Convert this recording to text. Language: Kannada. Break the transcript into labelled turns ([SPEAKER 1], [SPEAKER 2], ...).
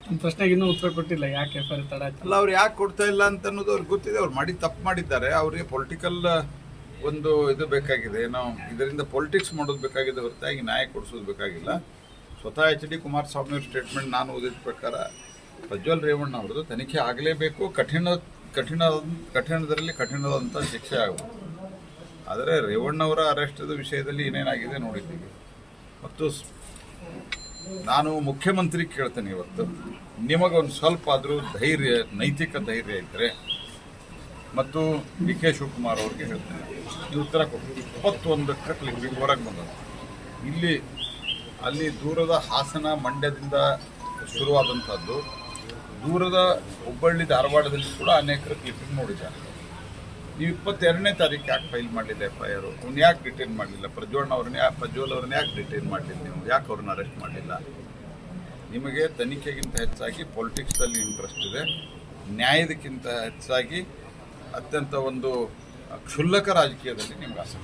[SPEAKER 1] ಒಂದು ಪ್ರಶ್ನೆಗೆ ಇನ್ನೂ ಉತ್ತರ ಕೊಟ್ಟಿಲ್ಲ, ಯಾಕೆ ಎಫ್ ಐ ಆರ್ ತಡ ಆಯ್ತು?
[SPEAKER 2] ಅಲ್ಲ, ಅವ್ರು ಯಾಕೆ ಕೊಡ್ತಾ ಇಲ್ಲ ಅಂತ ಅನ್ನೋದು ಅವ್ರಿಗೆ ಗೊತ್ತಿದೆ. ಅವ್ರು ತಪ್ಪು ಮಾಡಿದ್ದಾರೆ. ಅವರಿಗೆ ಪೊಲಿಟಿಕಲ್ ಒಂದು ಇದು ಬೇಕಾಗಿದೆ, ನಾವು ಇದರಿಂದ ಪೊಲಿಟಿಕ್ಸ್ ಮಾಡೋದು ಬೇಕಾಗಿದೆ ಹೊರತಾಗಿ ನ್ಯಾಯ ಕೊಡಿಸೋದು ಬೇಕಾಗಿಲ್ಲ. ಸ್ವತಃ ಎಚ್ ಡಿ ಕುಮಾರಸ್ವಾಮಿ ಅವ್ರ ಸ್ಟೇಟ್ಮೆಂಟ್ ನಾನು ಓದಿದ ಪ್ರಕಾರ ಪ್ರಜ್ವಲ್ ರೇವಣ್ಣ ಅವ್ರದ್ದು ತನಿಖೆ ಆಗಲೇಬೇಕು, ಕಠಿಣದಲ್ಲಿ ಕಠಿಣವಾದಂಥ ಶಿಕ್ಷೆ ಆಗಬೇಕು. ಆದರೆ ರೇವಣ್ಣವರ ಅರೆಸ್ಟದ ವಿಷಯದಲ್ಲಿ ಏನೇನಾಗಿದೆ ನೋಡಿದ್ದೀವಿ. ಮತ್ತು ನಾನು ಮುಖ್ಯಮಂತ್ರಿ ಕೇಳ್ತೇನೆ ಇವತ್ತು, ನಿಮಗೊಂದು ಸ್ವಲ್ಪ ಆದರೂ ಧೈರ್ಯ, ನೈತಿಕ ಧೈರ್ಯ ಇದ್ದರೆ, ಮತ್ತು ಡಿ ಕೆ ಶಿವಕುಮಾರ್ ಅವ್ರಿಗೆ ಹೇಳ್ತೇನೆ, ಈ ಉತ್ತರ ಕೊಟ್ಟು 21ಕ್ಕೆ ಕ್ಲಿಪ್ಪಿಂಗ್ ಹೊರಗೆ ಬಂದದ್ದು. ಅಲ್ಲಿ ದೂರದ ಹಾಸನ ಮಂಡ್ಯದಿಂದ ಶುರುವಾದಂಥದ್ದು, ದೂರದ ಹುಬ್ಬಳ್ಳಿ ಧಾರವಾಡದಲ್ಲಿ ಕೂಡ ಅನೇಕರ ಕ್ಲಿಪ್ಪಿಂಗ್ ನೋಡಿದ್ದಾರೆ. ನೀವು 22ನೇ ತಾರೀಕು ಯಾಕೆ ಫೈಲ್ ಮಾಡಲಿಲ್ಲ ಎಫ್ ಐ ಆರ್? ಅವ್ನು ಯಾಕೆ ಡಿಟೈನ್ ಮಾಡಲಿಲ್ಲ? ಪ್ರಜ್ವಲ್ ಅವ್ರನ್ನ ಯಾಕೆ ಡಿಟೈನ್ ಮಾಡಲಿಲ್ಲ? ನೀವು ಯಾಕೆ ಅವ್ರನ್ನ ಅರೆಸ್ಟ್ ಮಾಡಲಿಲ್ಲ? ನಿಮಗೆ ತನಿಖೆಗಿಂತ ಹೆಚ್ಚಾಗಿ ಪೊಲಿಟಿಕ್ಸ್ದಲ್ಲಿ ಇಂಟ್ರೆಸ್ಟ್ ಇದೆ, ನ್ಯಾಯದಕ್ಕಿಂತ ಹೆಚ್ಚಾಗಿ ಅತ್ಯಂತ ಒಂದು ಕ್ಷುಲ್ಲಕ ರಾಜಕೀಯದಲ್ಲಿ ನಿಮ್ಗೆ ಆಸಕ್ತಿ.